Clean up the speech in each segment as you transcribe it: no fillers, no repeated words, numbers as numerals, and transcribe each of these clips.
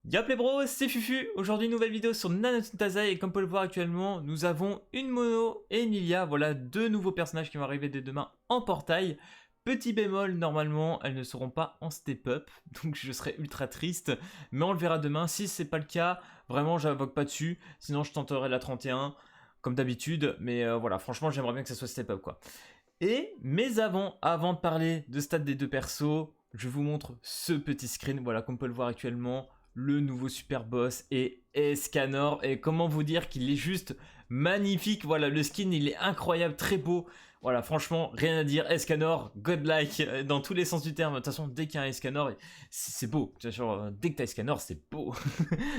Yop les bros, c'est Fufu. Aujourd'hui, nouvelle vidéo sur Nanatsu Taizai et comme vous pouvez le voir actuellement, nous avons une Mono et une Lilia. Voilà deux nouveaux personnages qui vont arriver dès demain en portail. Petit bémol, normalement, elles ne seront pas en step-up, donc je serai ultra triste, mais on le verra demain. Si c'est pas le cas, vraiment, j'invoque pas dessus, sinon je tenterai la 31, comme d'habitude, mais voilà, franchement, j'aimerais bien que ça soit step-up, quoi. Mais avant de parler de stats des deux persos, je vous montre ce petit screen, voilà, comme on peut le voir actuellement, le nouveau super boss est Escanor, et comment vous dire qu'il est juste magnifique, voilà, le skin il est incroyable, très beau, voilà, franchement, rien à dire, Escanor, godlike, dans tous les sens du terme, de toute façon, dès qu'il y a un Escanor, c'est beau, dès que t'as Escanor, c'est beau,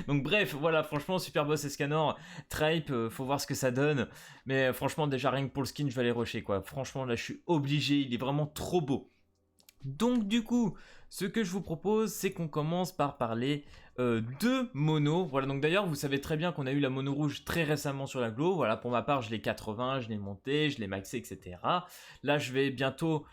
donc bref, voilà, franchement, super boss Escanor, Tripe, faut voir ce que ça donne, mais franchement, déjà rien que pour le skin, je vais aller rusher, quoi, franchement, là, je suis obligé, il est vraiment trop beau. Donc du coup, ce que je vous propose, c'est qu'on commence par parler de mono. Voilà, donc d'ailleurs, vous savez très bien qu'on a eu la mono rouge très récemment sur la Glo. Voilà, pour ma part, je l'ai 80, je l'ai monté, je l'ai maxé, etc. Là, je vais bientôt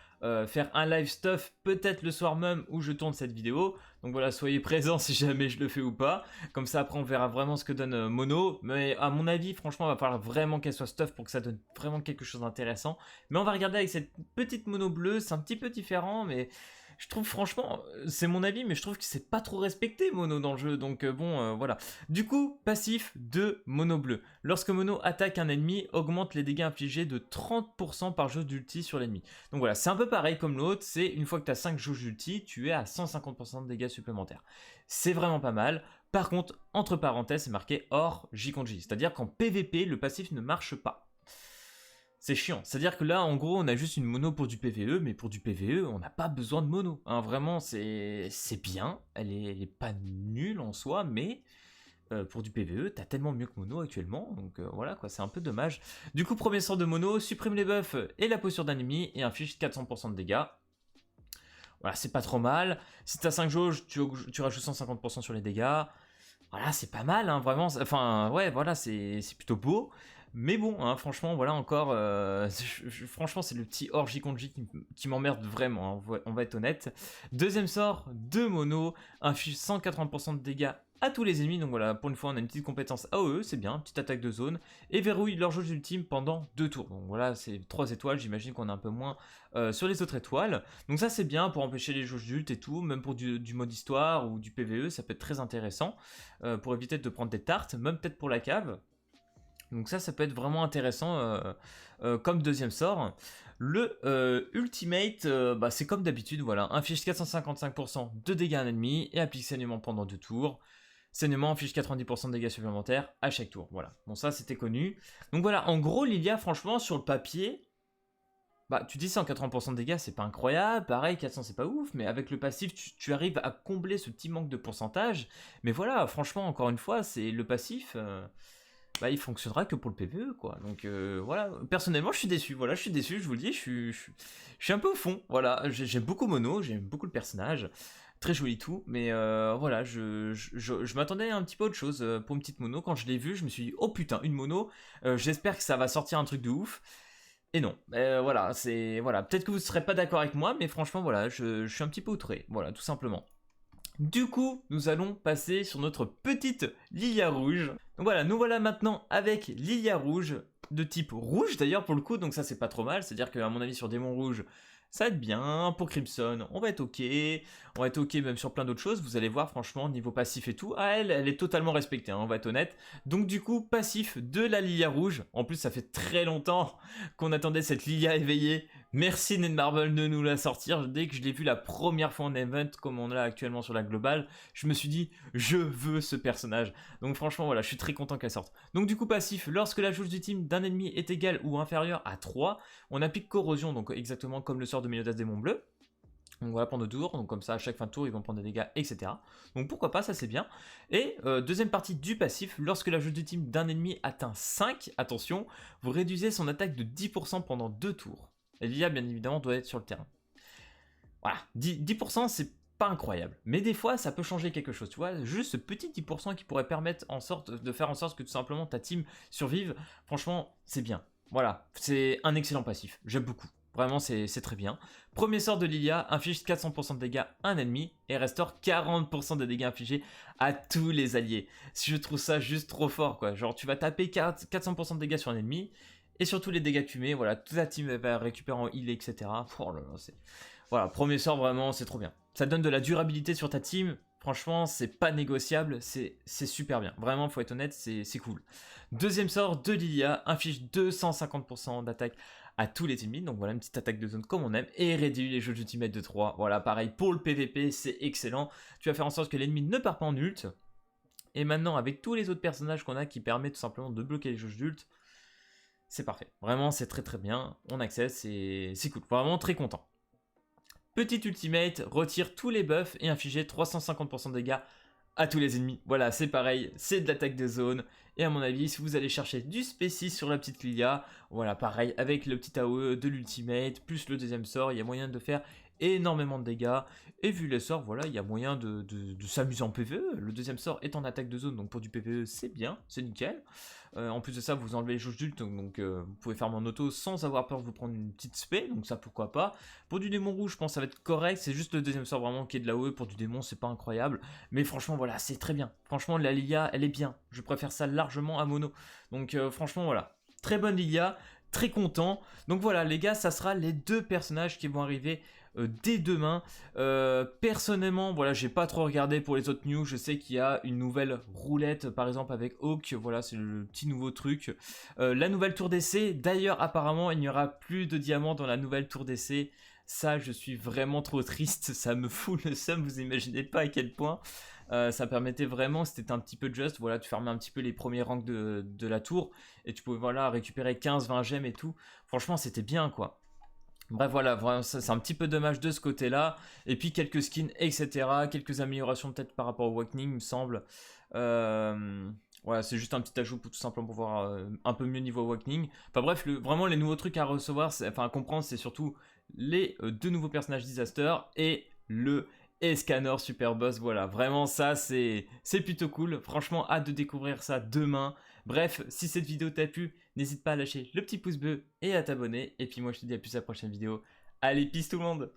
faire un live stuff, peut-être le soir même où je tourne cette vidéo. Donc voilà, soyez présents si jamais je le fais ou pas. Comme ça, après, on verra vraiment ce que donne mono. Mais à mon avis, franchement, il va falloir vraiment qu'elle soit stuff pour que ça donne vraiment quelque chose d'intéressant. Mais on va regarder avec cette petite mono bleue. C'est un petit peu différent, mais je trouve franchement, c'est mon avis, mais je trouve que c'est pas trop respecté mono dans le jeu, donc voilà. Du coup, passif de mono bleu. Lorsque mono attaque un ennemi, augmente les dégâts infligés de 30% par jauge d'ulti sur l'ennemi. Donc voilà, c'est un peu pareil comme l'autre, c'est une fois que tu as 5 jauges d'ulti, tu es à 150% de dégâts supplémentaires. C'est vraiment pas mal. Par contre, entre parenthèses, c'est marqué hors J contre J, c'est-à-dire qu'en PVP, le passif ne marche pas. C'est chiant, c'est-à-dire que là, en gros, on a juste une mono pour du PVE, mais pour du PVE, on n'a pas besoin de mono. Hein, vraiment, c'est bien, elle est pas nulle en soi, mais pour du PVE, t'as tellement mieux que mono actuellement, donc voilà quoi, c'est un peu dommage. Du coup, premier sort de mono, supprime les buffs et la posture d'ennemi et inflige 400% de dégâts. Voilà, c'est pas trop mal. Si t'as 5 jauges, tu rajoutes 150% sur les dégâts. Voilà, c'est pas mal, hein, vraiment. Enfin, ouais, voilà, c'est plutôt beau. Mais bon, hein, franchement, voilà encore. Franchement, c'est le petit hors J contre J qui m'emmerde vraiment, hein, on va être honnête. Deuxième sort, de mono, inflige 180% de dégâts à tous les ennemis. Donc voilà, pour une fois, on a une petite compétence AOE, c'est bien, petite attaque de zone. Et verrouille leur jauge ultime pendant 2 tours. Donc voilà, c'est 3 étoiles, j'imagine qu'on est un peu moins sur les autres étoiles. Donc ça, c'est bien pour empêcher les jauges d'ult et tout, même pour du mode histoire ou du PVE, ça peut être très intéressant. Pour éviter de prendre des tartes, même peut-être pour la cave. Donc ça peut être vraiment intéressant comme deuxième sort. Le Ultimate, c'est comme d'habitude, voilà, inflige 455% de dégâts à un ennemi et applique saignement pendant 2 tours. Saignement inflige 90% de dégâts supplémentaires à chaque tour, voilà. Bon ça c'était connu. Donc voilà, en gros Lilia, franchement, sur le papier, tu dis 180% de dégâts, c'est pas incroyable, pareil, 400 c'est pas ouf, mais avec le passif, tu arrives à combler ce petit manque de pourcentage. Mais voilà, franchement, encore une fois, c'est le passif... il fonctionnera que pour le PVE, quoi. Donc voilà, personnellement, je suis déçu. Voilà, je suis déçu, je vous le dis, je suis un peu au fond. Voilà, j'aime beaucoup Mono, j'aime beaucoup le personnage, très joli tout, mais voilà, je m'attendais à un petit peu autre chose pour une petite Mono. Quand je l'ai vue, je me suis dit, oh putain, une Mono, j'espère que ça va sortir un truc de ouf. Et non, voilà, peut-être que vous ne serez pas d'accord avec moi, mais franchement, voilà, je suis un petit peu outré, voilà, tout simplement. Du coup, nous allons passer sur notre petite Lilia rouge. Donc voilà, nous voilà maintenant avec Lilia rouge, de type rouge d'ailleurs pour le coup, donc ça c'est pas trop mal, c'est-à-dire qu'à mon avis sur Démon rouge, ça va être bien, pour Crimson, on va être ok même sur plein d'autres choses, vous allez voir franchement, niveau passif et tout, elle est totalement respectée, hein, on va être honnête. Donc du coup, passif de la Lilia rouge, en plus ça fait très longtemps qu'on attendait cette Lilia éveillée, merci Netmarble de nous la sortir, dès que je l'ai vu la première fois en event, comme on l'a actuellement sur la globale, je me suis dit, je veux ce personnage. Donc franchement voilà, je suis très content qu'elle sorte. Donc du coup passif, lorsque la jauge du team d'un ennemi est égale ou inférieure à 3, on applique corrosion, donc exactement comme le sort de Meliodas Démon Bleu. Donc voilà, pendant 2 tours, donc comme ça à chaque fin de tour ils vont prendre des dégâts, etc. Donc pourquoi pas, ça c'est bien. Et deuxième partie du passif, lorsque la jauge du team d'un ennemi atteint 5, attention, vous réduisez son attaque de 10% pendant 2 tours. Et l'IA bien évidemment doit être sur le terrain. Voilà, 10% c'est pas incroyable, mais des fois ça peut changer quelque chose, tu vois, juste ce petit 10% qui pourrait permettre de faire en sorte que tout simplement ta team survive, franchement c'est bien. Voilà, c'est un excellent passif, j'aime beaucoup. Vraiment, c'est très bien. Premier sort de Lilia, inflige 400% de dégâts à un ennemi et restaure 40% des dégâts infligés à tous les alliés. Je trouve ça juste trop fort, quoi. Genre, tu vas taper 400% de dégâts sur un ennemi et sur tous les dégâts que tu mets, voilà, toute la team va récupérer en heal, etc. Oh là là, c'est... Voilà, premier sort, vraiment, c'est trop bien. Ça donne de la durabilité sur ta team. Franchement, c'est pas négociable, c'est super bien. Vraiment, faut être honnête, c'est cool. Deuxième sort de Lilia, inflige 250% d'attaque à tous les ennemis. Donc voilà, une petite attaque de zone comme on aime. Et réduit les jeux d'ultimate de 3. Voilà, pareil, pour le PVP, c'est excellent. Tu vas faire en sorte que l'ennemi ne part pas en ult. Et maintenant, avec tous les autres personnages qu'on a qui permettent tout simplement de bloquer les jeux d'ult, c'est parfait. Vraiment, c'est très bien. On accède, c'est cool. Vraiment très content. Petite ultimate, retire tous les buffs et infliger 350% de dégâts à tous les ennemis. Voilà, c'est pareil, c'est de l'attaque de zone. Et à mon avis, si vous allez chercher du spécis sur la petite Lilia, voilà, pareil, avec le petit AOE de l'ultimate, plus le deuxième sort, il y a moyen de faire énormément de dégâts. Et vu les sorts, voilà, il y a moyen de s'amuser en PvE. Le deuxième sort est en attaque de zone, donc pour du PvE, c'est bien, c'est nickel. En plus de ça, vous enlevez les jauges d'ult, donc vous pouvez faire en auto sans avoir peur de vous prendre une petite spé, donc ça pourquoi pas. Pour du démon rouge, je pense que ça va être correct, c'est juste le deuxième sort vraiment qui est de la OE. Pour du démon, c'est pas incroyable, mais franchement voilà, c'est très bien. Franchement, la Lilia, elle est bien, je préfère ça largement à mono. Donc franchement voilà, très bonne Lilia, très content. Donc voilà les gars, ça sera les deux personnages qui vont arriver dès demain. Personnellement, voilà, j'ai pas trop regardé pour les autres news. Je sais qu'il y a une nouvelle roulette, par exemple avec Hawk. Voilà, c'est le petit nouveau truc. La nouvelle tour d'essai. D'ailleurs, apparemment, il n'y aura plus de diamants dans la nouvelle tour d'essai. Ça, je suis vraiment trop triste. Ça me fout le seum. Vous imaginez pas à quel point. Ça permettait vraiment, c'était un petit peu juste, voilà, tu fermais un petit peu les premiers rangs de la tour et tu pouvais voilà récupérer 15-20 gemmes et tout. Franchement, c'était bien quoi. Bref, voilà, vraiment, c'est un petit peu dommage de ce côté-là. Et puis quelques skins, etc. Quelques améliorations peut-être par rapport au Awakening, il me semble. Voilà, c'est juste un petit ajout pour tout simplement pour voir un peu mieux niveau Awakening. Enfin bref, vraiment les nouveaux trucs à recevoir, enfin à comprendre, c'est surtout les deux nouveaux personnages Disaster et le Escanor Super Boss. Voilà, vraiment ça, c'est plutôt cool. Franchement, hâte de découvrir ça demain. Bref, si cette vidéo t'a plu, n'hésite pas à lâcher le petit pouce bleu et à t'abonner. Et puis moi, je te dis à plus à la prochaine vidéo. Allez, peace tout le monde!